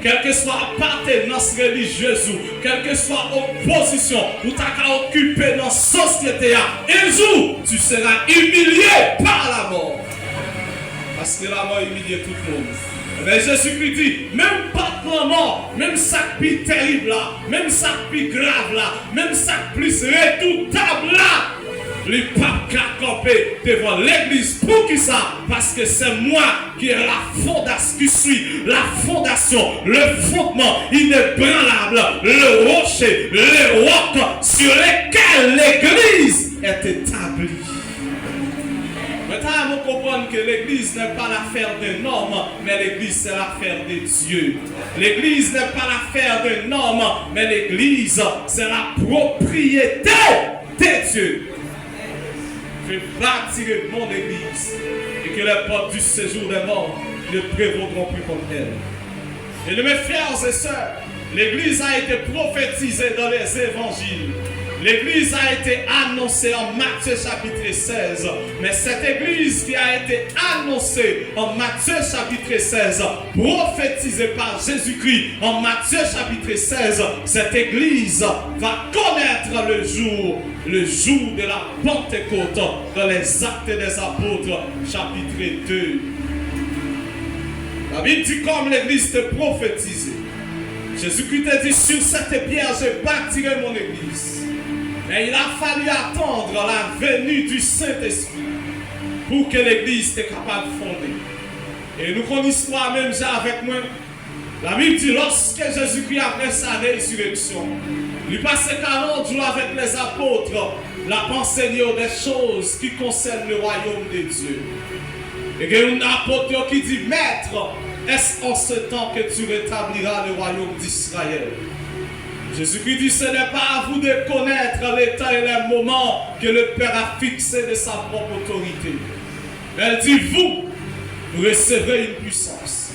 quelle que soit appartenance religieuse, quelle que soit opposition, ou tu as occupé dans la société, un jour, tu seras humilié par la mort. Parce que la mort humilie tout le monde. Mais Jésus-Christ dit, même pas de la mort, même ça plus terrible là, même ça plus grave là, même ça plus redoutable là, les papes qui campé devant l'église. Pour qui ça? Parce que c'est moi qui est la fondation, qui suis la fondation, le fondement inébranlable, le rocher, le roc sur lequel l'église est établie. Maintenant, vous comprenez que l'église n'est pas l'affaire d'un homme, mais l'église c'est l'affaire de Dieu. L'église n'est pas l'affaire d'un homme, mais l'église c'est la propriété de Dieu. Je bâtirai mon église et que les portes du séjour des morts ne prévaudront plus contre elle. Et de mes frères et sœurs, l'église a été prophétisée dans les évangiles. L'église a été annoncée en Matthieu chapitre 16. Mais cette église qui a été annoncée en Matthieu chapitre 16, prophétisée par Jésus-Christ en Matthieu chapitre 16, cette église va connaître le jour de la Pentecôte dans les Actes des Apôtres chapitre 2. La Bible dit comme l'église était prophétisée. Jésus-Christ a dit sur cette pierre je bâtirai mon église. Et il a fallu attendre la venue du Saint-Esprit pour que l'église soit capable de fonder. Et nous connaissons même avec moi. La Bible dit lorsque Jésus-Christ après sa résurrection, il passait 40 jours avec les apôtres, l'a enseigné des choses qui concernent le royaume de Dieu. Et il y a un apôtre qui dit, Maître, est-ce en ce temps que tu rétabliras le royaume d'Israël? Jésus-Christ dit, ce n'est pas à vous de connaître les temps et les moments que le Père a fixé de sa propre autorité. Elle dit, vous recevrez une puissance.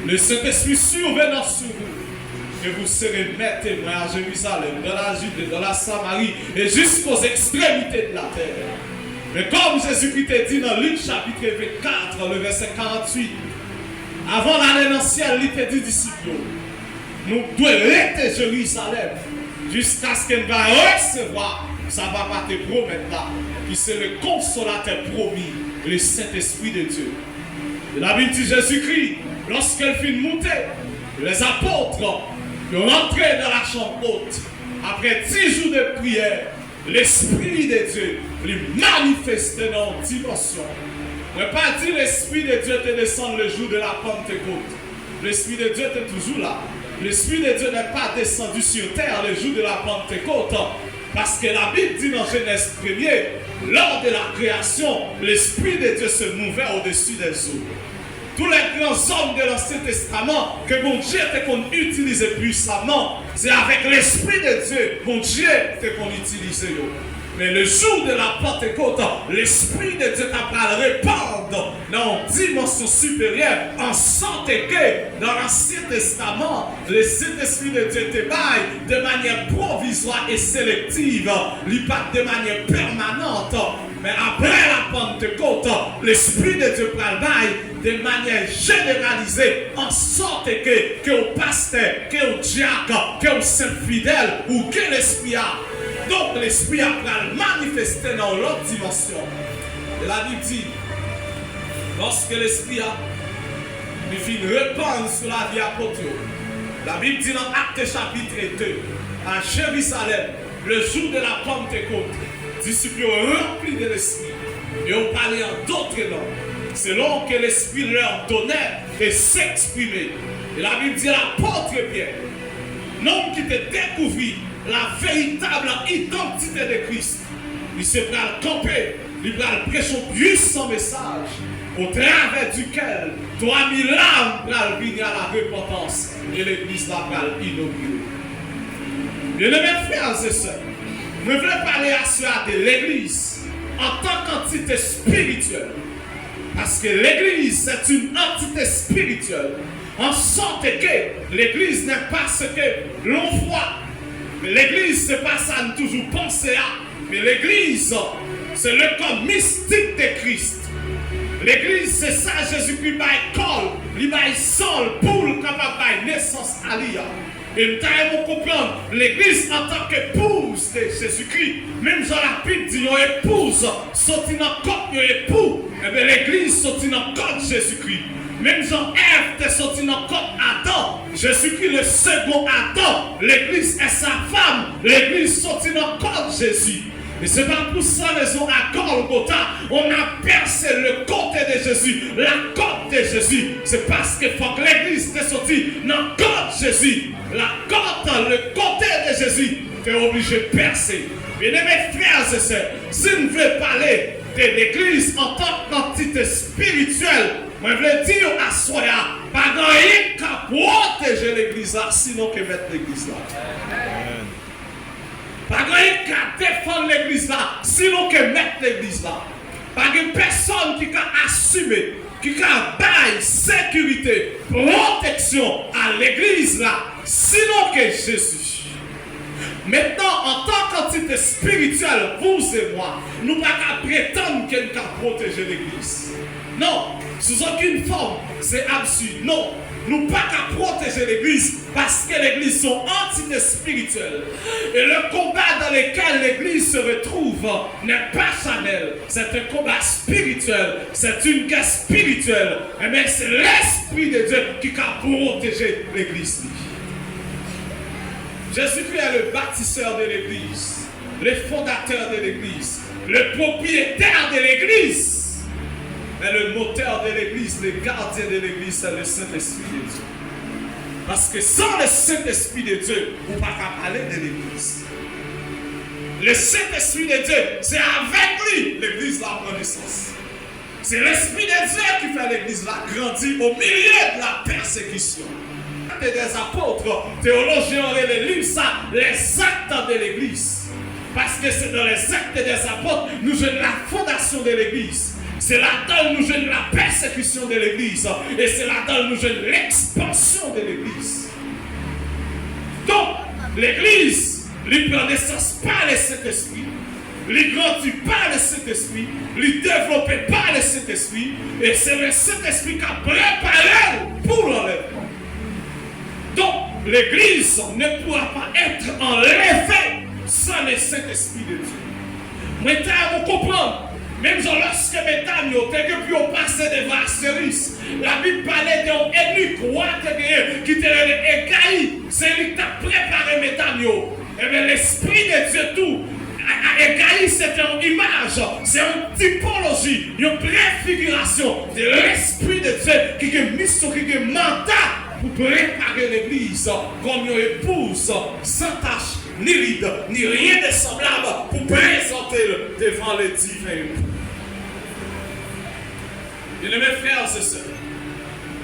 Le Saint-Esprit survenant sur vous. Et vous serez mes témoins à Jérusalem, dans la Judée, dans la Samarie et jusqu'aux extrémités de la terre. Mais comme Jésus-Christ a dit dans Luc chapitre 24, le verset 48, avant d'aller dans le ciel, il t'a dit disciples, nous devons rester Jérusalem jusqu'à ce qu'on va recevoir, ça va pas te promettre là, qui c'est le consolateur promis, le Saint-Esprit de Dieu. Et la Bible dit Jésus-Christ, lorsqu'elle fit monter, les apôtres ont entré dans la chambre haute. Après 10 jours de prière, l'Esprit de Dieu lui manifestait dans une dimension. Ne pas dire l'Esprit de Dieu te descend le jour de la Pentecôte. L'Esprit de Dieu est toujours là. L'Esprit de Dieu n'est pas descendu sur terre le jour de la Pentecôte. Parce que la Bible dit dans Genèse 1er, lors de la création, l'Esprit de Dieu se mouvait au-dessus des eaux. Tous les grands hommes de l'Ancien Testament que mon Dieu était qu'on utilisait puissamment, c'est avec l'Esprit de Dieu, mon Dieu était qu'on utilisait. Mais le jour de la Pentecôte, l'Esprit de Dieu t'a répandre dans une dimension supérieure, en sorte que dans l'Ancien Testament, le Saint-Esprit de Dieu te baille de manière provisoire et sélective, il pas de manière permanente. Mais après la Pentecôte, l'Esprit de Dieu baille de manière généralisée, en sorte que au pasteur, que au diacre, que au saint fidèle, ou que l'Esprit a. Donc l'Esprit a manifesté dans l'autre dimension. Et la Bible dit, lorsque l'Esprit a fait répandre sur la vie apôtre, la Bible dit dans Actes chapitre 2, à Jérusalem, le jour de la Pentecôte, les disciples remplis de l'Esprit et ont parlé en d'autres langues, selon que l'Esprit leur donnait de s'exprimer. Et la Bible dit l'apôtre Pierre, l'homme qui te découvrit la véritable identité de Christ, il se prend camper, il va prêcher un puissant message au travers duquel 3000 âmes vont venir à la repentance et l'église va inaugurer. Bien-aimés frères et sœurs, je voulais parler à ceux de l'église en tant qu'entité spirituelle. Parce que l'église, c'est une entité spirituelle. En sorte que l'église n'est pas ce que l'on voit. Mais l'église, ce n'est pas ça de toujours penser à. Mais l'église, c'est le corps mystique de Christ. L'église, c'est ça, Jésus-Christ va école, il va sol pour le capable bail naissance à l'IA. Et nous comprendre l'église en tant qu'épouse de Jésus-Christ. Même Jean la Bible dit une épouse sorti dans le corps de l'époux. Et bien l'église sorti dans le corps de Jésus-Christ. Même Jean-Ève est sorti dans le corps d'Adam. Jésus-Christ le second Adam. L'église est sa femme. L'église sorti dans le corps de Jésus. Et c'est pas pour ça raison à Golgotha, on a percé le côté de Jésus, la côte de Jésus. C'est parce que faut que l'église est sortie dans le corps de Jésus. La côte, le côté de Jésus, est obligé de percer. Bien mes frères et sœurs, si nous voulons parler de l'église en tant qu'entité spirituelle, moi je veux dire à Soya, pas rien qu'à protéger l'église là, sinon que mettre l'église là. Pas rien qu'à défendre l'église là, sinon que mettre l'église là. Pas de personne qui a assumé, qui a bail sécurité, protection à l'église là, sinon que Jésus. Maintenant, en tant qu'entité spirituelle, vous et moi, nous ne pouvons pas prétendre qu'elle peut protéger l'église. Non, sous aucune forme, c'est absurde. Non, nous ne pouvons pas protéger l'église parce que l'église sont entités spirituelles. Et le combat dans lequel l'église se retrouve n'est pas charnel. C'est un combat spirituel. C'est une guerre spirituelle. Mais c'est l'Esprit de Dieu qui a protégé l'église. Jésus-Christ est le bâtisseur de l'église, le fondateur de l'église, le propriétaire de l'église. Mais le moteur de l'église, le gardien de l'église, c'est le Saint-Esprit de Dieu. Parce que sans le Saint-Esprit de Dieu, on ne peut pas parler de l'église. Le Saint-Esprit de Dieu, c'est avec lui l'église la prend naissance. C'est l'Esprit de Dieu qui fait l'église la grandir au milieu de la persécution. Des apôtres, théologiens auraient lu ça, les actes de l'église. Parce que c'est dans les actes des apôtres, nous jouons la fondation de l'église. C'est là-dedans nous jouons la persécution de l'église. Et c'est là-dedans nous jouons l'expansion de l'église. Donc, l'église, lui prend naissance par le Saint-Esprit, lui grandit par le Saint-Esprit, lui développé par le Saint-Esprit. Et c'est le Saint-Esprit qui a préparé pour l'enlèvement. Donc, l'église ne pourra pas être enlevée sans le Saint-Esprit de Dieu. Maintenant, vous comprenez, même lorsque mesdames, depuis on passait devant Astéris, la Bible parlait d'un eunuque roi qui était égaï, c'est lui qui a préparé mesdames. Et bien, l'Esprit de Dieu, tout, égaï, c'est une image, c'est une typologie, une préfiguration de l'Esprit de Dieu qui est mission, qui est mandat. Pour préparer l'église comme une épouse sans tache, ni ride, ni rien de semblable pour présenter devant les divins. Bien mes frères et sœurs,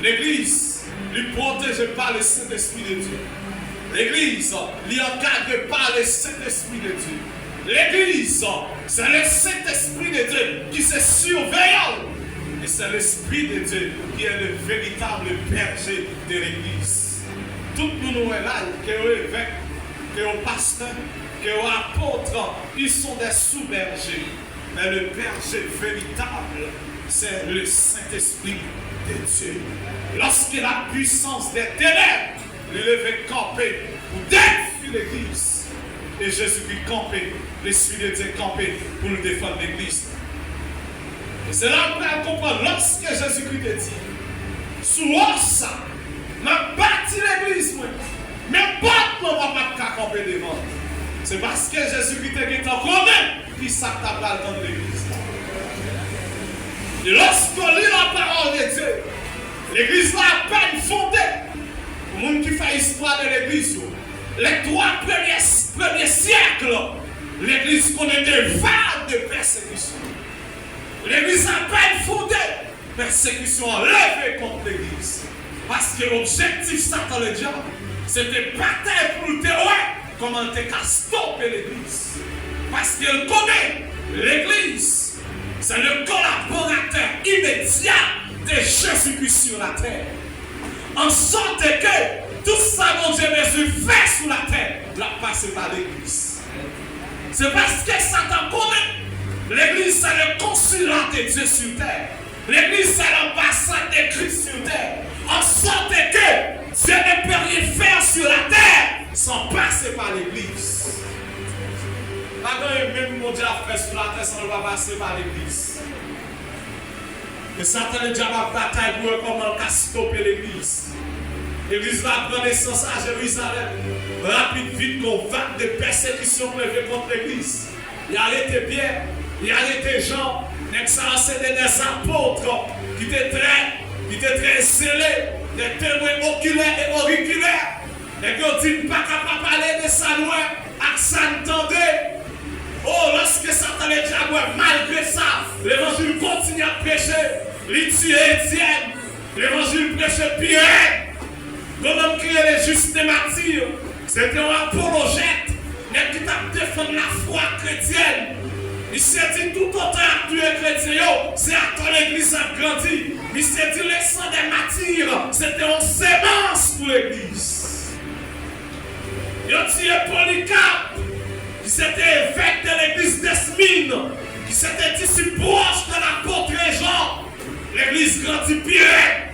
l'église lui protège par le Saint-Esprit de Dieu. L'église lui encadre par le Saint-Esprit de Dieu. L'église, c'est le Saint-Esprit de Dieu qui se surveille. Et c'est l'Esprit de Dieu qui est le véritable berger de l'Église. Tout le monde est là, que les évêques, que les pasteurs, que les apôtres, ils sont des sous-bergers. Mais le berger véritable, c'est le Saint-Esprit de Dieu. Lorsque la puissance des ténèbres lui levait camper pour défier l'Église, et Jésus-Christ campé, l'Esprit de Dieu campé pour nous défendre l'Église. Et c'est là qu'on peut comprendre, lorsque Jésus-Christ te dit, sous ça, m'a bâti l'église, moi. Mais pas qu'on va pas camper devant. C'est parce que Jésus-Christ te connaît qui s'attaque dans l'église. Et lorsqu'on lit la parole de Dieu, l'église là à peine fondée. Pour le monde qui fait l'histoire de l'église, les 3 premiers siècles, l'église connaît des vagues de persécution. L'église a peine fondée, persécution enlevée contre l'église. Parce que l'objectif Satan le diable, c'était bataille pour le terroir, comment on qu'à stopper l'église. Parce qu'il connaît l'église, c'est le collaborateur immédiat de Jésus-Christ sur la terre. En sorte que tout ça que Dieu Jésus fait sur la terre, l'a passé par l'église. C'est parce que Satan connaît. L'église, c'est le consulat de Dieu sur terre. L'église, c'est l'ambassade de Christ sur terre. En sorte que Dieu ne peut bon Dieu a fait sur la terre, ça ne va passer par l'église. Et Satan est déjà ma bataille pour comment stopper l'église. L'église va prendre naissance à Jérusalem. Rapide, vite, qu'on vague de persécutions levées contre l'église. Il a arrêté Pierre, il a arrêté Jean. C'est des apôtres qui étaient très scellés, des témoins oculaires et auriculaires. Et qui ont dit pas capable de parler de ça loin, à s'entendait. Oh, lorsque Satan est déjà malgré ça, l'évangile continue à prêcher. Il tue Étienne, l'évangile prêchait Pierre. L'homme qui est les justes martyrs, c'était un apologète, mais qui t'a défendu la foi chrétienne. Il s'est dit tout autant à tuer chrétien, c'est à ton l'église a grandi. Il s'est dit le sang des martyrs, c'était une sémence pour l'église. Il a tué Polycarpe, qui s'était évêque de l'église d'Esmine, qui s'était disciple proche de l'apôtre Jean. L'église grandit Pierre.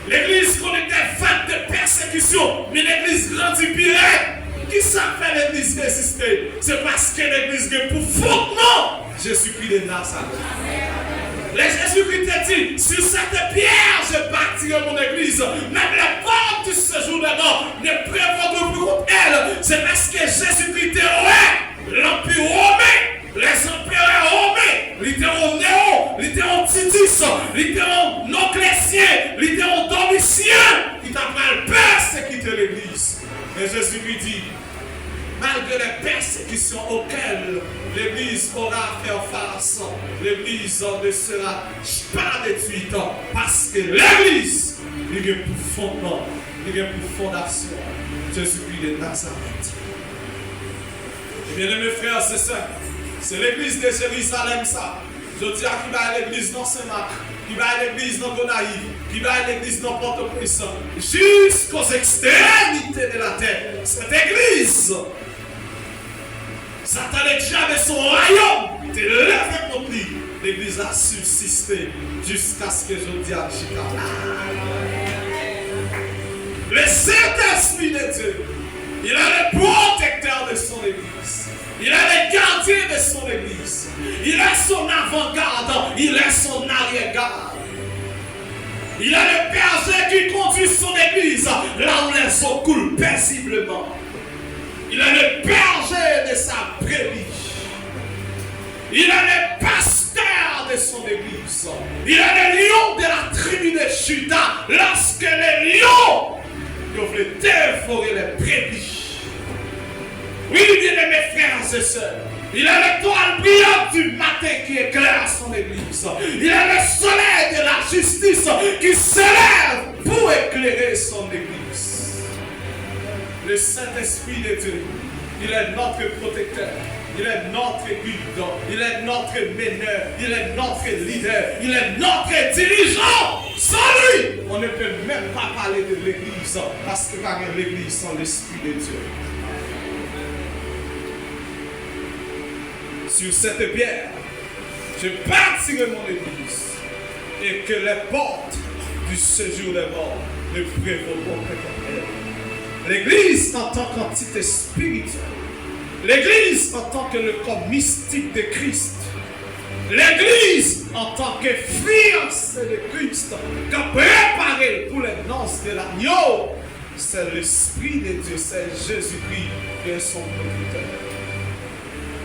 L'église qu'on était faite de persécution, mais l'église grandit Pierre. Qui ça fait l'église résister? C'est parce que l'église est pour fondement Jésus-Christ de Nazareth. Jésus-Christ a dit, sur cette pierre, je bâtirai mon église. Même les portes de ce jour de mort ne prévaudront plus contre elle. C'est parce que Jésus-Christ est roi, l'empire romain, les empereurs romains, littéralement Néron, littéralement Titus, littéralement Noclétien, littéralement Domitien, qui t'a mal persécuté l'église. Et Jésus-Christ dit, malgré les persécutions auxquelles l'Église aura à faire face, l'Église ne sera pas détruite parce que l'Église, il est pour fondement, il est pour fondation. Jésus-Christ de Nazareth. Et bien, mes frères, c'est ça. C'est l'Église de Jérusalem, ça. Je dis à qui va à l'Église dans Saint-Marc, qui va à l'Église dans Gonaïve, qui va à l'Église dans Port-au-Prince, jusqu'aux extrémités de la terre. Cette Église, Satan est jamais son royaume. Tu lèves contre lui. L'Église a subsisté jusqu'à ce que je dise à Chicago. Le Saint-Esprit de Dieu, il est le protecteur de son Église. Il est le gardien de son Église. Il est son avant-garde. Il est son arrière-garde. Il est le berger qui conduit son Église là où les eaux coulent paisiblement. Il est le berger de sa brebis. Il est le pasteur de son Église. Il est le lion de la tribu de Juda. Lorsque les lions voulaient dévorer les brebis. Oui, bien mes frères et sœurs, il est l'étoile brillante du matin qui éclaire son Église. Il est le soleil de la justice qui s'élève pour éclairer son Église. Le Saint-Esprit de Dieu, il est notre protecteur. Il est notre guide, il est notre meneur, il est notre leader, il est notre dirigeant. Sans lui, on ne peut même pas parler de l'Église parce que par l'Église sans l'Esprit de Dieu. Sur cette pierre, je bâtirai mon Église et que les portes du séjour des morts ne prévaudront que contre elle. L'Église en tant qu'entité spirituelle, l'Église en tant que le corps mystique de Christ, l'Église en tant que fiancée de Christ, qui a préparé pour les noces de l'agneau, c'est l'Esprit de Dieu, c'est Jésus-Christ qui est son protecteur.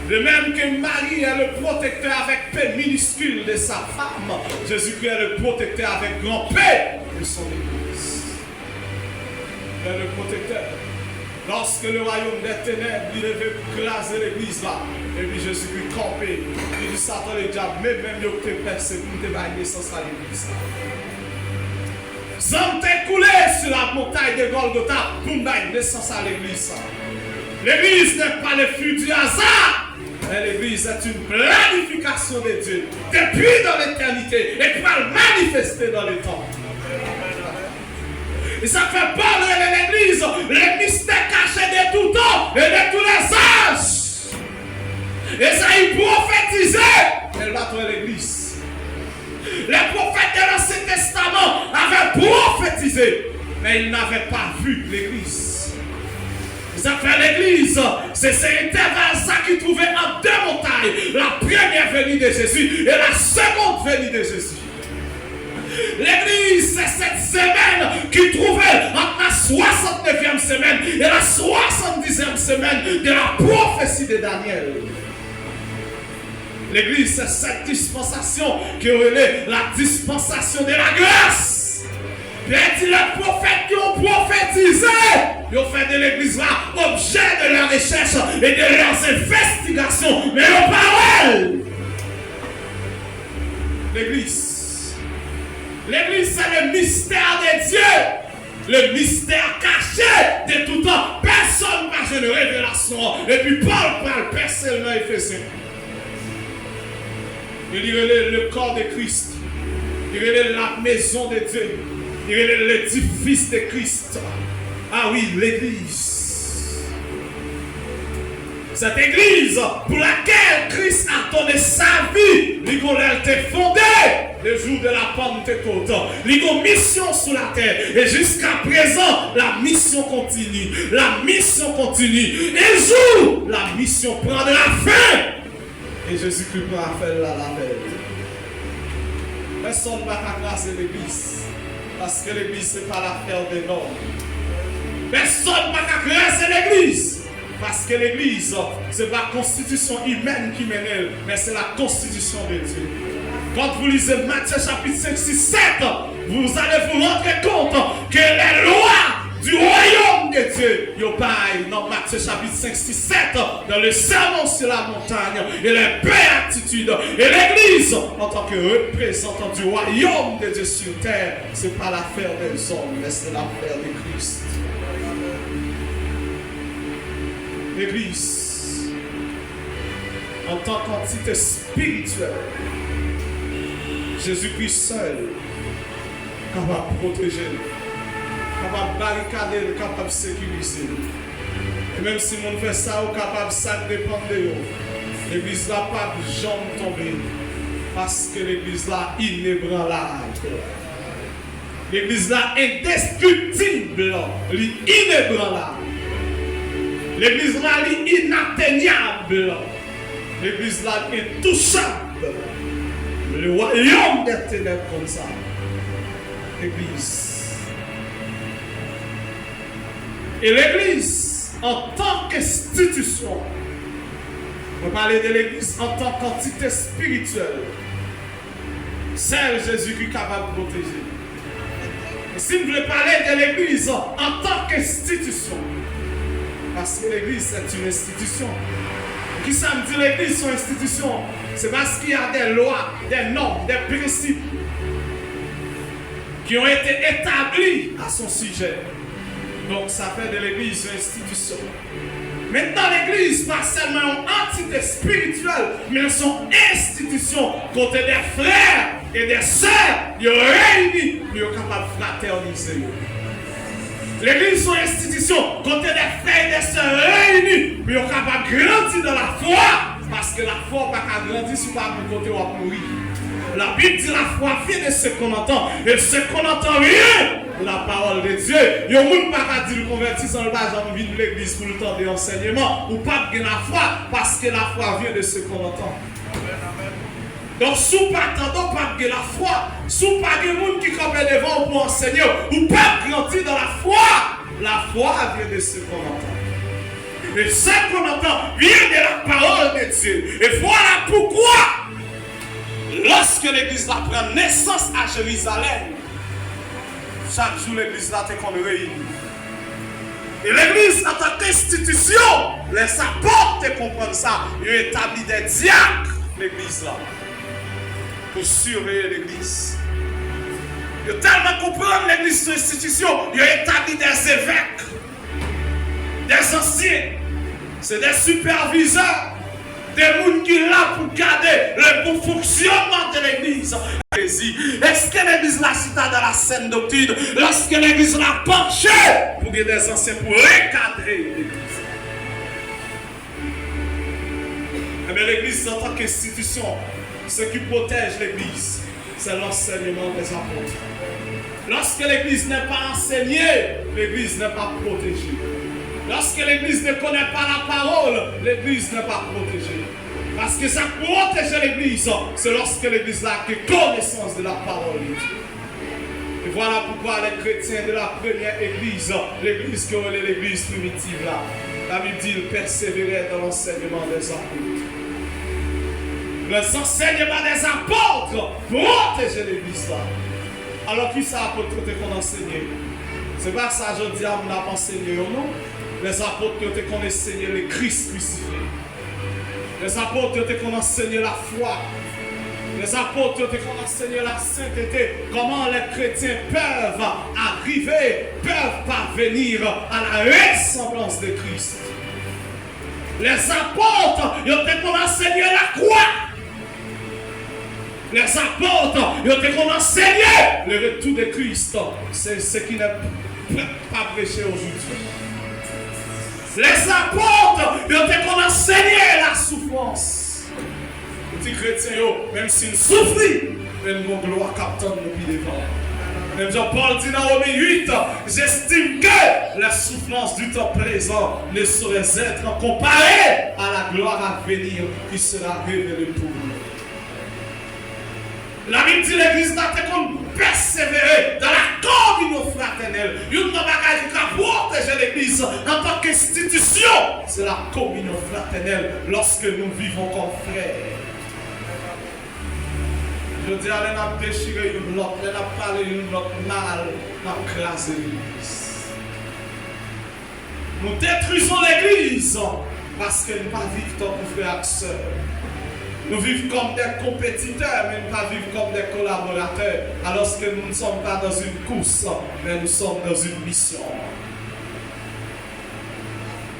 De même que Marie est le protecteur avec P minuscule de sa femme, Jésus-Christ est le protecteur avec grand P de son Église. Il est le protecteur. Lorsque le royaume des ténèbres, il devait craser l'église là, et puis Jésus-Christ campé, il dit Satan le diable, même yo te persécuté, te bailler sans à l'église. Sang t'est coulé sur la montagne de Golgotha pour me bailler naissance à l'église. L'église n'est pas le fruit du hasard. Mais l'église est une planification de Dieu depuis dans l'éternité et qui va le manifester dans le temps. Et ça fait parler de l'église, les mystères cachés de tout temps et de tous les âges. Et ça y prophétisait, elle va trouver l'église. Les prophètes de l'Ancien Testament avaient prophétisé, mais ils n'avaient pas vu l'église. Ça fait l'église, c'est cet intervalle ça qui trouvait en deux montagnes. La première venue de Jésus et la seconde venue de Jésus. L'église, c'est cette semaine qui trouvait entre la 69e semaine et la 70e semaine de la prophétie de Daniel. L'église, c'est cette dispensation qui relève la dispensation de la grâce. Puis les prophètes qui ont prophétisé, ils ont fait de l'église là objet de leurs recherches et de leurs investigations, mais aux paroles. L'église, c'est le mystère de Dieu, le mystère caché de tout temps. Personne n'a jamais de révélation. Et puis Paul parle personnellement Éphésiens. Il dit le corps de Christ, il dit la maison de Dieu. Il est l'édifice de Christ. Ah oui, l'église. Cette église pour laquelle Christ a donné sa vie, il a été fondé le jour de la Pentecôte. Il a une mission sur la terre. Et jusqu'à présent, la mission continue. La mission continue. Un jour, la mission prend de la fin. Et Jésus-Christ prend la fin de la veille. Personne ne va grâcer l'église. Parce que l'église, ce n'est pas l'affaire des normes. Personne ne va grâcer l'église. Parce que l'église, ce n'est pas la constitution humaine qui mène, mais c'est la constitution de Dieu. Quand vous lisez Matthieu chapitre 5, 6, 7, vous allez vous rendre compte que les lois du royaume de Dieu, il y a dans Matthieu chapitre 5, 6, 7, dans le sermon sur la montagne, et les béatitudes, et l'église, en tant que représentant du royaume de Dieu sur terre, ce n'est pas l'affaire des hommes, mais c'est l'affaire de Christ. L'église, en tant qu'entité spirituelle, Jésus-Christ seul, capable de protéger, capable de barricader, capable de sécuriser. Et même si on fait ça, on est capable de ça dépendre de vous. L'église là pas de jambes tomber. Parce que l'église là inébranlable. L'église là indestructible. Inébranlable. L'église là inatteignable. L'église là intouchable. Le royaume des ténèbres comme ça. L'église. Et l'église, en tant qu'institution, on parle de l'église en tant qu'entité spirituelle, celle Jésus-Christ est capable de protéger. Et si vous voulez parler de l'église en tant qu'institution, parce que l'église c'est une institution. Qui ça me dit l'église c'est une institution? C'est parce qu'il y a des lois, des normes, des principes qui ont été établis à son sujet. Donc ça fait de l'église une institution. Maintenant l'église pas seulement une entité spirituelle, mais son institution côté des frères et des sœurs, ils sont réunis, ils sont capables de fraterniser. L'église est une institution côté des frères et des sœurs réunis, ils sont capables de grandir dans la foi, parce que la foi ne peut pas grandir si pas pour côté ou à mourir. La Bible dit la foi vient de ce qu'on entend, et ce qu'on entend rien. La parole de Dieu. Il y a des gens qui ne peuvent pas dire convertir sans le bas, j'ai envie de l'église pour le temps de l'enseignement, ou pas de la foi, parce que la foi vient de ce qu'on entend. Donc, si vous pas attendant, pas de la foi, si vous pas de gens qui campent devant pour enseigner, ou pas grandir dans la foi vient de ce qu'on entend. Et ce qu'on entend vient de la parole de Dieu. Et voilà pourquoi, lorsque l'église prend naissance à Jérusalem, chaque jour, l'église là, qu'on réunit. Et l'église, en tant qu'institution, les apôtres comprennent ça. Ils ont établi des diacres, l'église là, pour surveiller l'église. Ils ont tellement compris l'église de l'institution, ils ont établi des évêques, des anciens, c'est des superviseurs, des gens qui sont là pour garder le bon fonctionnement de l'église. Est-ce que l'église là, si dans la saine doctrine, lorsque l'église l'a penché pour des anciens pour recadrer l'église? Eh bien, l'église en tant qu'institution, ce qui protège l'église, c'est l'enseignement des apôtres. Lorsque l'église n'est pas enseignée, l'église n'est pas protégée. Lorsque l'église ne connaît pas la parole, l'église n'est pas protégée. Parce que ça protège l'église, c'est lorsque l'église a connaissance de la parole de Dieu. Et voilà pourquoi les chrétiens de la première église, l'église qui est l'église primitive là, la Bible dit qu'ils persévéraient dans l'enseignement des apôtres. Les enseignements des apôtres protégeaient l'église là. Alors qui ça apôtre qu'on enseignait? C'est pas ça je dis à mon enseigné non. Les apôtres qui ont enseigné le Christ crucifié. Les apôtres qui ont enseigné la foi. Les apôtres qui ont enseigné la sainteté. Comment les chrétiens peuvent arriver, peuvent parvenir à la ressemblance de Christ. Les apôtres qui ont enseigné la croix. Les apôtres qui ont enseigné le retour de Christ. C'est ce qui n'est pas prêché aujourd'hui. Les apôtres ont enseigné la souffrance. Les petits chrétiens, même s'ils souffrent, même mon gloire captonne nous pieds devant. Même Jean-Paul dit dans Romains 8, j'estime que la souffrance du temps présent ne saurait être comparée à la gloire à venir qui sera révélée pour nous. La Bible dit l'église n'a pas persévérer dans la communion fraternelle. Une bagage qui a protégé l'église en tant qu'institution, c'est la communion fraternelle lorsque nous vivons comme frères. Je dis, elle a déchiré une autre, elle a parlé une autre mal, elle a crasé l'église. Nous détruisons l'église parce qu'elle ne va pas vivre comme frères et sœurs. Nous vivons comme des compétiteurs, mais nous ne pas vivre comme des collaborateurs. Alors que nous ne sommes pas dans une course, mais nous sommes dans une mission.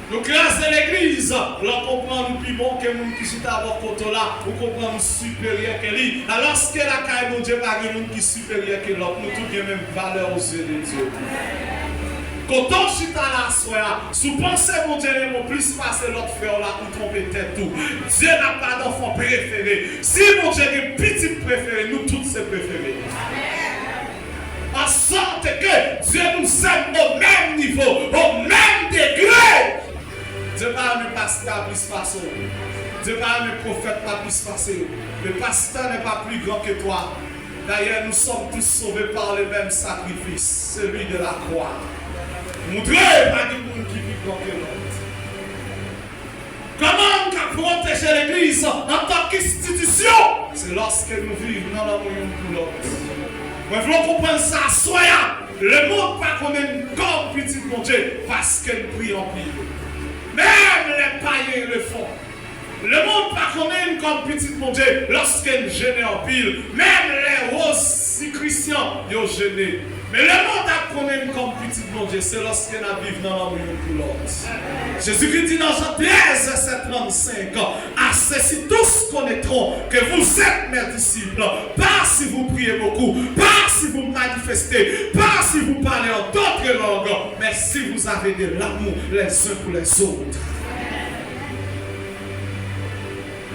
Nous classons l'église, l'on comprend nous plus bon que nous qui sommes à votre côté là, nous comprenons nous supérieurs que lui. Alors que la caille de Dieu, pas de nous qui sont supérieurs que l'autre, nous tous avons même valeur aux yeux de Dieu. Quand on chute à la soie, sous pensée, mon Dieu, mon plus passer l'autre frère là pour tromper tête tout. Dieu n'a pas d'enfant préféré. Si mon Dieu est petit préféré, nous tous c'est préférés. En sorte que Dieu nous aime au même niveau, au même degré. Dieu n'a pas un pasteur plus passer. Dieu n'a pas un prophète pas plus passer. Le pasteur n'est pas plus grand que toi. D'ailleurs, nous sommes tous sauvés par le même sacrifice, celui de la croix. Montrer pas de monde qui vit dans le monde. Comment on protéger l'église en tant qu'institution? C'est lorsque nous vivons dans l'amour pour l'autre. Moi, je veux comprendre ça, soyons. Le monde pas qu'on aime comme petit mon Dieu parce qu'elle prie en pile. Même les païens le font. Le monde pas qu'on aime comme petit mon Dieu lorsqu'elle gêne en pile. Même les roses chrétiens, ils ont gêné. Mais le monde a qu'on aime comme petit mon Dieu, c'est lorsqu'elle a vécu dans l'amour pour l'autre. Jésus-Christ dit dans Jean 13, verset 35, à ceci tous connaîtront que vous êtes mes disciples, pas si vous priez beaucoup, pas si vous manifestez, pas si vous parlez en d'autres langues, mais si vous avez de l'amour les uns pour les autres.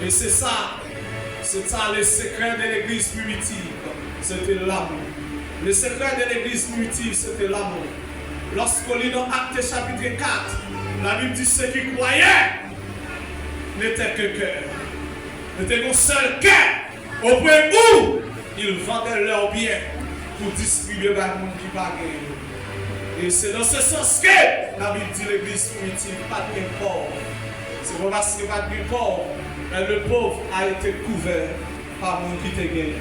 Et c'est ça le secret de l'église primitive, c'était l'amour. Le secret de l'église primitive, c'était l'amour. Lorsqu'on lit dans Actes chapitre 4, la Bible dit ceux qui croyaient n'étaient que cœur. N'étaient qu'un seul cœur. Au point où ils vendaient leurs biens pour distribuer à monde qui pagaient. Et c'est dans ce sens que la Bible dit l'église primitive, pas de bien pauvre. C'est pas parce qu'il n'y a pas de bien pauvre, mais le pauvre a été couvert par monde qui te gagne.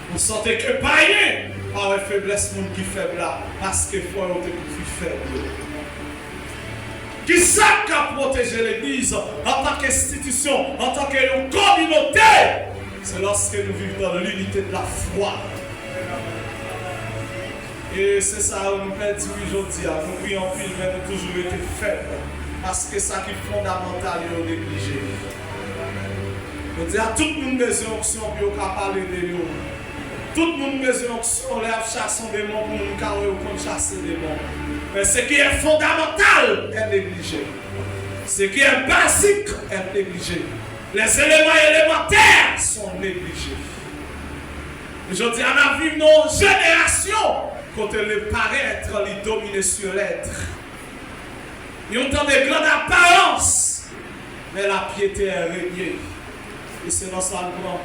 Vous sentez que païen par la faiblesse monde qui faible là, parce que foi est plus faible. Qui sait qu'à protéger l'église en tant qu'institution, en tant que communauté, c'est lorsque nous vivons dans l'unité de la foi. Et c'est ça que nous perdons aujourd'hui. Nous prions en pile, mais nous avons toujours été faibles. Parce que ça qui est fondamental est négligé. Nous disons à tout le monde des options pour parler de nous. Tout le monde besoin d'onction, lève chasse des démons pour nous carrer ou chasser des démons. Mais ce qui est fondamental est négligé. Ce qui est basique est négligé. Les éléments élémentaires sont négligés. Aujourd'hui, on a vu nos générations quand le paraître les dominer sur l'être. Ils ont de grandes apparences, mais la piété est régnée. Et c'est dans ça le grand.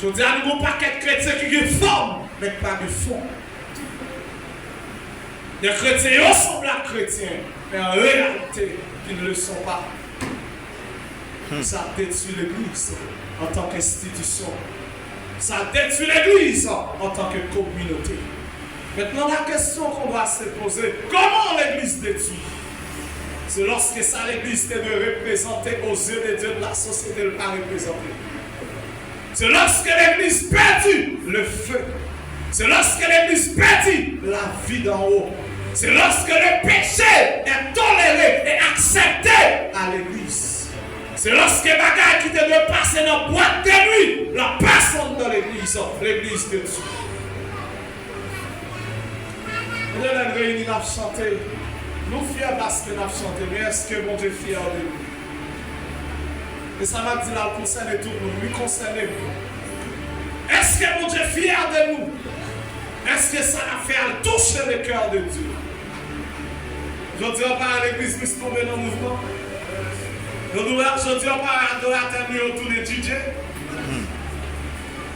Je dis à nous, pas quelques chrétiens qui ont une forme, mais pas de fond. Les chrétiens ressemblent à chrétiens, mais en réalité, ils ne le sont pas. Ça détruit l'Église en tant qu'institution. Ça détruit l'Église en tant que communauté. Maintenant, la question qu'on doit se poser, comment l'Église détruit? C'est lorsque ça, l'Église est de représenter aux yeux des dieux de la société, le pas représenter. C'est lorsque l'Église perdit le feu. C'est lorsque l'Église perdit la vie d'en haut. C'est lorsque le péché est toléré et accepté à l'Église. C'est lorsque les bagages qui devaient passer dans la boîte de nuit, la personne dans l'Église, l'Église de Dieu. Nous avons réuni, nous avons chanté. Nous fiers parce que nous avons chanté, mais est-ce que mon Dieu est fier de nous? Et ça m'a dit là, concerne tout le monde, lui concerne nous. Est-ce que mon Dieu est fier de nous? Est-ce que ça a fait toucher le cœur de Dieu? Je dis pas à l'église qui se tombe dans le mouvement. Je dis pas à l'adorateur autour de DJ.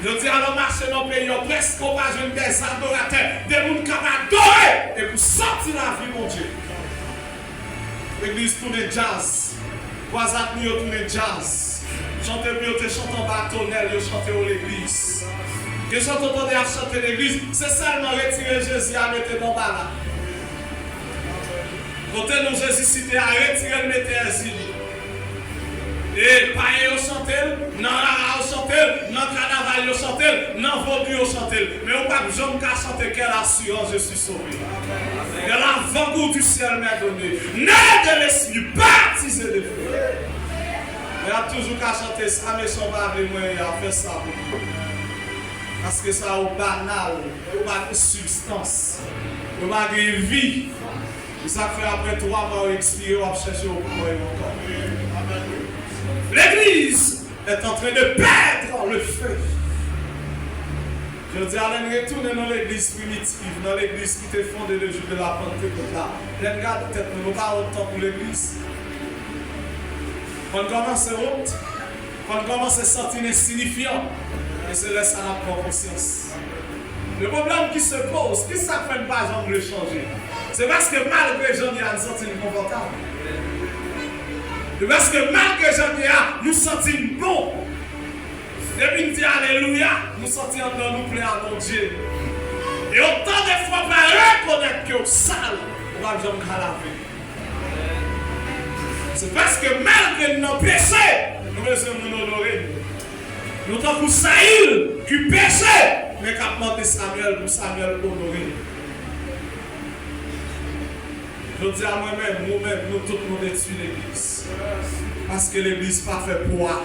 Je dis à l'homme marché dans le pays, presque on va jouer des adorateurs, des gens qui vont adorer et pour sortir la vie, mon Dieu. L'église tourne jazz. Voisins nous tourne jazz. Chanter mieux, chanter en bâtonnel, chanter au l'église. Que j'entendais à chanter l'église, c'est seulement retirer Jésus à mettre dans la. Quand nous Jésus cité à retirer le mettre et païen au chanter, non rara au chanter, non carnaval au chanter, non vaudou au chanter. Mais on ne peut pas chanter quelle assurance je suis sauvé. Que l'avant-goût du ciel m'a donné. Né de l'esprit, baptisé de feu. Il y a toujours qu'à chanter ça, mais son mari, il a fait ça pour nous. Parce que ça est banal, il n'y a pas de substance, il n'y a pas de vie. Et ça fait après 3 mois expiré, on va chercher au point encore. L'Église est en train de perdre le feu. Je dis à l'en retourner dans l'Église primitive, dans l'Église qui était fondée le jour de la Pentecôte là. L'en garde peut-être, nous n'avons pas autant pour l'Église. Quand on commence à honte, quand on commence à sentir insignifiant, et c'est là ça n'a pas conscience. Le problème qui se pose, qui ça fait pas jamais le changer? C'est parce que malgré Jean, il y a une sortie confortable. C'est parce que malgré Jean, nous sentons bon. Depuis nous dire Alléluia, nous sentons dans nous plaire à mon Dieu. Et autant de fois, on va reconnaître que sale, on va jamais laver. C'est parce que malgré nos péchés, nous besoin nous honorer. Nous avons pour Saïl qui péchait, mais qui a demandé Samuel pour Samuel honorer. Je dis à moi-même, nous-mêmes, nous tout le monde détruit l'Église. Parce que l'Église n'est pas faite pour moi.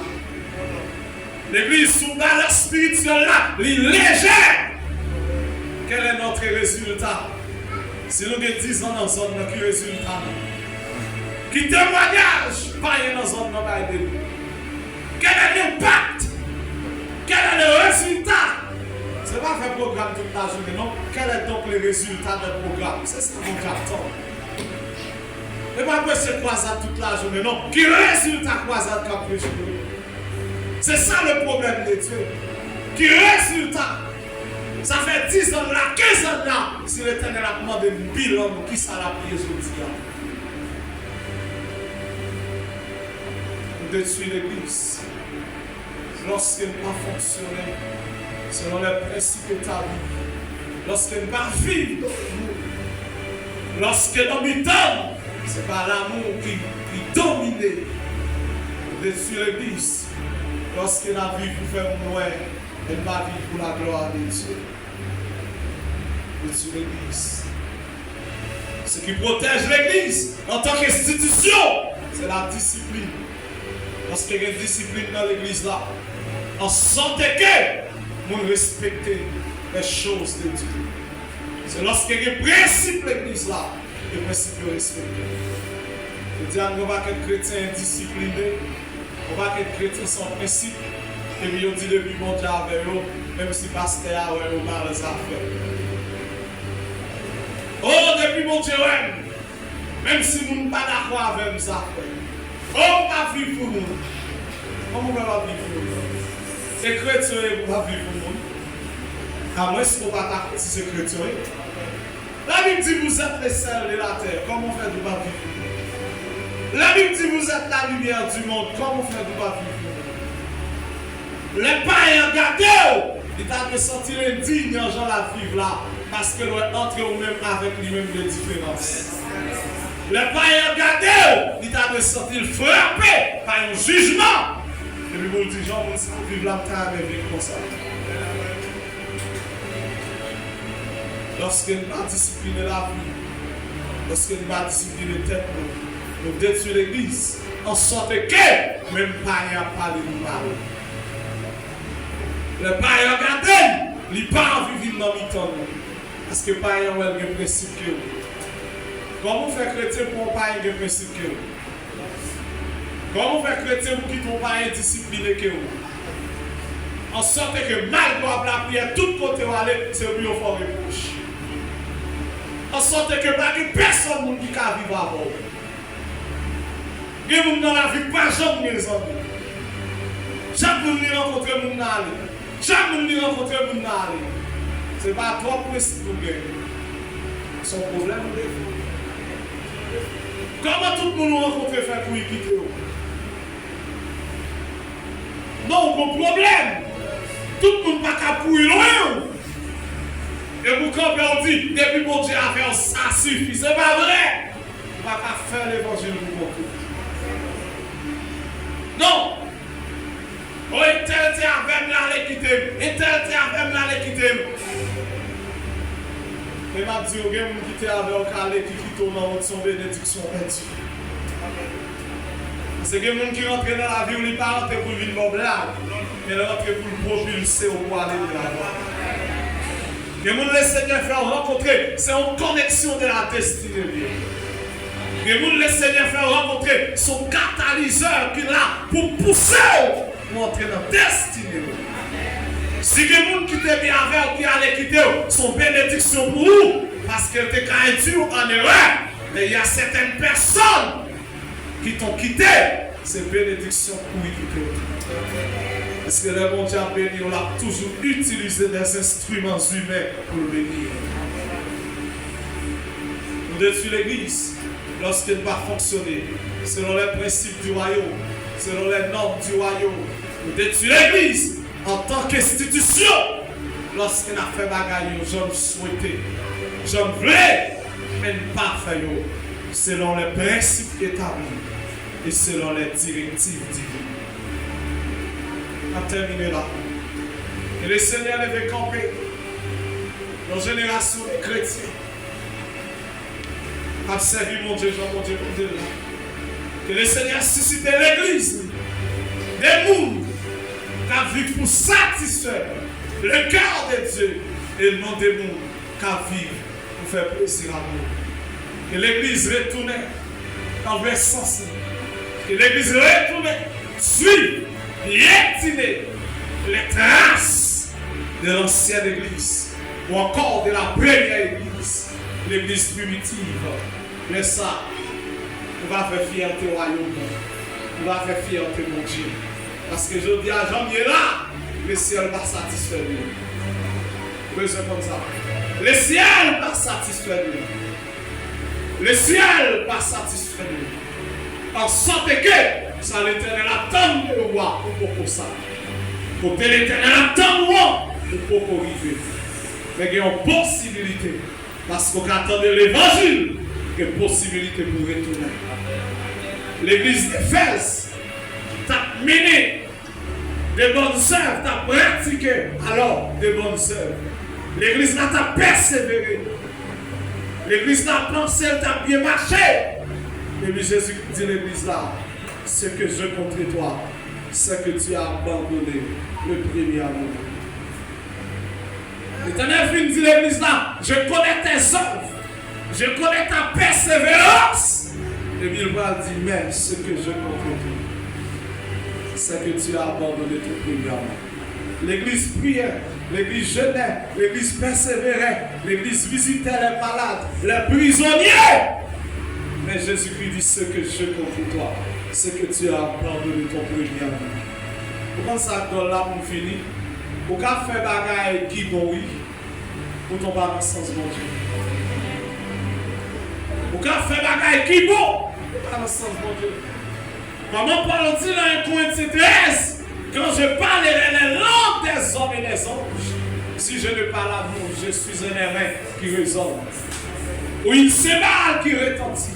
L'Église sous valeur spirituelle là, elle est légère. Quel est notre résultat? Si nous avons 10 ans dans la zone, quel résultat? Qui témoignage, pas dans la zone de nous. Quel est l'impact? Quel est le résultat? Ce n'est pas faire programme toute la journée, non? Quel est donc le résultat d'un programme? C'est ce qu'on j'attends. Et pas prêcher croisade toute la journée, non? Qui résultat croisade quand prêche? C'est ça le problème de Dieu. Qui résultat? Ça fait 10 ans là, 15 ans là, si l'Éternel a demandé un bilan, qui ça l'a pris aujourd'hui? On détruit l'Église. Lorsqu'elle n'a pas fonctionné selon les principes établis, lorsqu'elle n'a pas vécu, lorsqu'elle habite, c'est pas l'amour qui domine. On détruit l'Église. Lorsqu'elle a vécu pour faire un noir, elle va vivre pour la gloire de Dieu. Détruire l'Église. Ce qui protège l'Église en tant qu'institution, c'est la discipline. Lorsqu'il y a une discipline dans l'Église là, en sorte que nous respectons les choses de Dieu. C'est lorsqu'il y a un principe de l'Église là, les principes respectés. Je dis à nous, on va être chrétiens indisciplinés, on va être chrétiens sans principe, et puis on dit depuis mon Dieu avec eux, même si pasteur a mal les affaires. Oh, depuis mon Dieu, Même si vous n'êtes pas d'accord avec ça, on va vivre pour nous. Comment on va vivre pour nous? C'est chrétien et vous va vivre pour nous. À moins si vous ne pas d'accord si c'est chrétien. La Bible dit vous êtes les sels de la terre. Comment faire du pas vivre pour nous? La Bible dit vous êtes la lumière du monde. Comment faire du pas vivre pour nous? Les païens gardés, ils t'ont senti indigne en gens la vivre là. Parce que nous entrons nous-mêmes avec lui-même des différences. Les païens gardés, ils t'ont senti frappé par un jugement. Et puis vous dites, Jean, vous vivez la terre avec comme ça. Lorsque nous avons discipliné la vie, lorsque nous avons discipliné le tête, nous détruisons l'église, en sorte que même païens parlent de nous parler. Les païens gardés, ils ne parlent pas vivre dans le temps. Parce que les païens ont des principes. Comment faire chrétien pour un païen des principes? Comment faire chrétien pour qui ton païen discipliné? En sorte que malgré la prière, tout côté où aller, c'est lui au fort reproche. En sorte que personne qui peut vivre avant. Il y a des gens dans la vie, pas jamais les amis. Chaque monde qui rencontre les gens, chaque monde qui rencontre les gens, ce n'est pas trois principes pour gagner. Son problème ou défaut. Comment tout le monde rencontre faire pour y quitter? Non, mon problème. Tout le monde n'a pas pour y loin. Et vous campez, on dit, depuis mon Dieu a fait ça suffit. C'est pas vrai. On ne va pas faire l'évangile pour vous. Non. Oh, et tel avec l'aller quitter. Et tel avec l'aller quitter. Et m'a dit, il y a des gens qui étaient avec qui quittent dans son bénédiction perdue. C'est que les gens qui rentrent dans la vie, ils ne pas rentrent pour vivre une blague, mais ils rentrent pour le propulser au aller de la voie. Les gens le Seigneur faire rencontrer, c'est une connexion de la destinée. Les gens le Seigneur faire rencontrer son catalyseur qui est là pour pousser pour entrer dans la destinée. Si les gens qui étaient bien avec qui allaient quitter son bénédiction pour vous, parce qu'elle était induite en erreur, mais il y a certaines personnes qui t'ont quitté, c'est bénédiction pour y quitter. Parce que le monde a béni, on a toujours utilisé des instruments humains pour le bénir. Nous détruisons l'église lorsqu'elle ne va pas fonctionner selon les principes du royaume, selon les normes du royaume. Nous détruisons l'église en tant qu'institution lorsqu'elle a fait bagaille, j'en souhaitais, j'en voulais, mais pas fait selon les principes établis et selon les directives divines. On a terminé là. Et le Seigneur avait campé dans la génération des chrétiens. A servi mon Dieu, mon Dieu, mon Dieu. Que le Seigneur suscite l'église, des mondes qui vivent pour satisfaire le cœur de Dieu et non des mondes qui vivent pour faire plaisir à nous. Que l'église retourne en vers sens. Que l'église retourne, suit, réactiver les traces de l'ancienne église ou encore de la première église, l'église primitive. Mais ça, on va faire fierté au royaume. On va faire fierté mon Dieu. Parce que je dis à Jean, il est là, le ciel va satisfaire lui. Oui, c'est comme ça. Le ciel va satisfaire lui. Le ciel va satisfaire lui. En sorte que ça l'éternel attend de le voir pour ça. Pour que l'éternel attend de voir pour arriver. Mais il y a une possibilité. Parce qu'on attend de l'évangile. Il y a une possibilité pour retourner. L'église d'Éphèse t'a mené des bonnes œuvres, t'a pratiqué alors des bonnes œuvres. L'église là t'a persévéré. L'église là pensé, t'a bien marché. Et puis Jésus dit l'église là, ce que je contre toi, c'est que tu as abandonné le premier amour. L'Éternel vient dire l'église là, je connais tes œuvres, je connais ta persévérance. Et puis il va dire, mais ce que je contre toi, c'est que tu as abandonné ton premier amour. L'église priait, l'église jeûnait, l'église persévérait, l'église visitait les malades, les prisonniers. Mais Jésus-Christ dit ce que je compte pour toi, c'est que tu as pardonné ton premier amour. Pourquoi ça donne là pour finir? Pour qu'à faire bagaille qui bon oui, pour ton pas dans le sens bon Dieu. Pour qu'à faire bagaille qui bon, pas dans le sens bon Dieu. Comment parle-t-il dans 1 Corinthiens 13? Quand je parlerai les langues des hommes et des anges, si je ne parle à vous, je suis un airain qui résonne. Ou une cymbale qui retentit.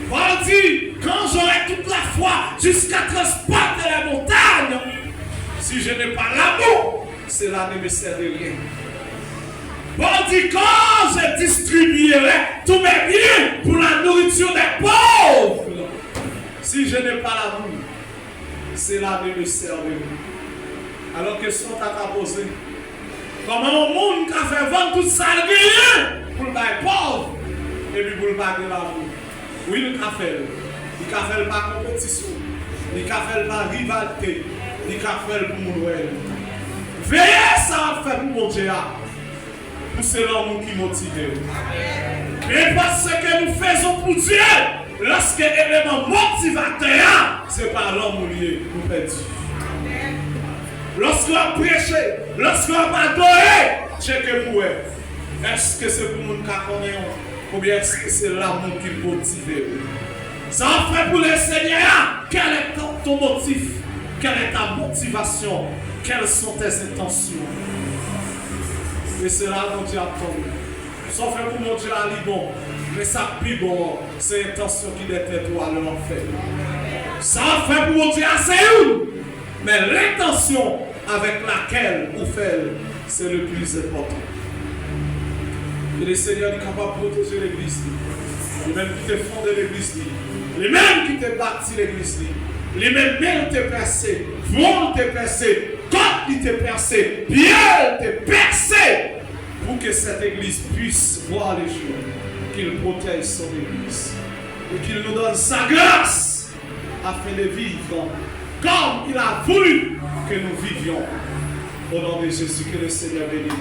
Paul dit, quand j'aurai toute la foi jusqu'à transporter les montagnes, si je n'ai pas l'amour, cela ne me sert de rien. Paul dit, quand je distribuerai tous mes biens pour la nourriture des pauvres, si je n'ai pas l'amour, cela ne me sert de rien. Alors, question à poser. Comment un monde qui a fait vendre tout ça pour le bail pauvre et puis pour le bail de l'amour? Oui, il a fait. Il a fait par compétition. Il a fait par rivalité. Il a fait pour mon Noël. Veillez ça a fait pour mon Dieu. Pour ce l'amour qui motive. Et parce que nous faisons pour Dieu, lorsque l'élément motivateur, c'est par l'amour lié, nous perdons. Lorsqu'on a prêché, lorsqu'on a adoré, c'est que pour eux. Est-ce que c'est pour nous qui connaissons ou bien est-ce que c'est l'amour qui motive? Ça en fait pour le Seigneur. Quel est ton motif? Quelle est ta motivation? Quelles sont tes intentions? Et c'est là que Dieu attend. Ça fait pour mon Dieu à Liban. Mais ça plus bon, c'est l'intention qui était toi à l'enfer. Ça fait pour mon Dieu à Séoul. Mais l'intention avec laquelle vous faites, c'est le plus important. Et le Seigneur est capable de protéger l'église. Les mêmes qui te fondent l'église. Les mêmes qui te bâtissent l'église. Les mêmes qui te percent. Vont te percer. Côte qui te percent. Pierre te percent. Pour que cette église puisse voir les jours. Qu'il protège son église. Et qu'il nous donne sa grâce. Afin de vivre comme il a voulu que nous vivions. Au nom de Jésus, que le Seigneur bénisse.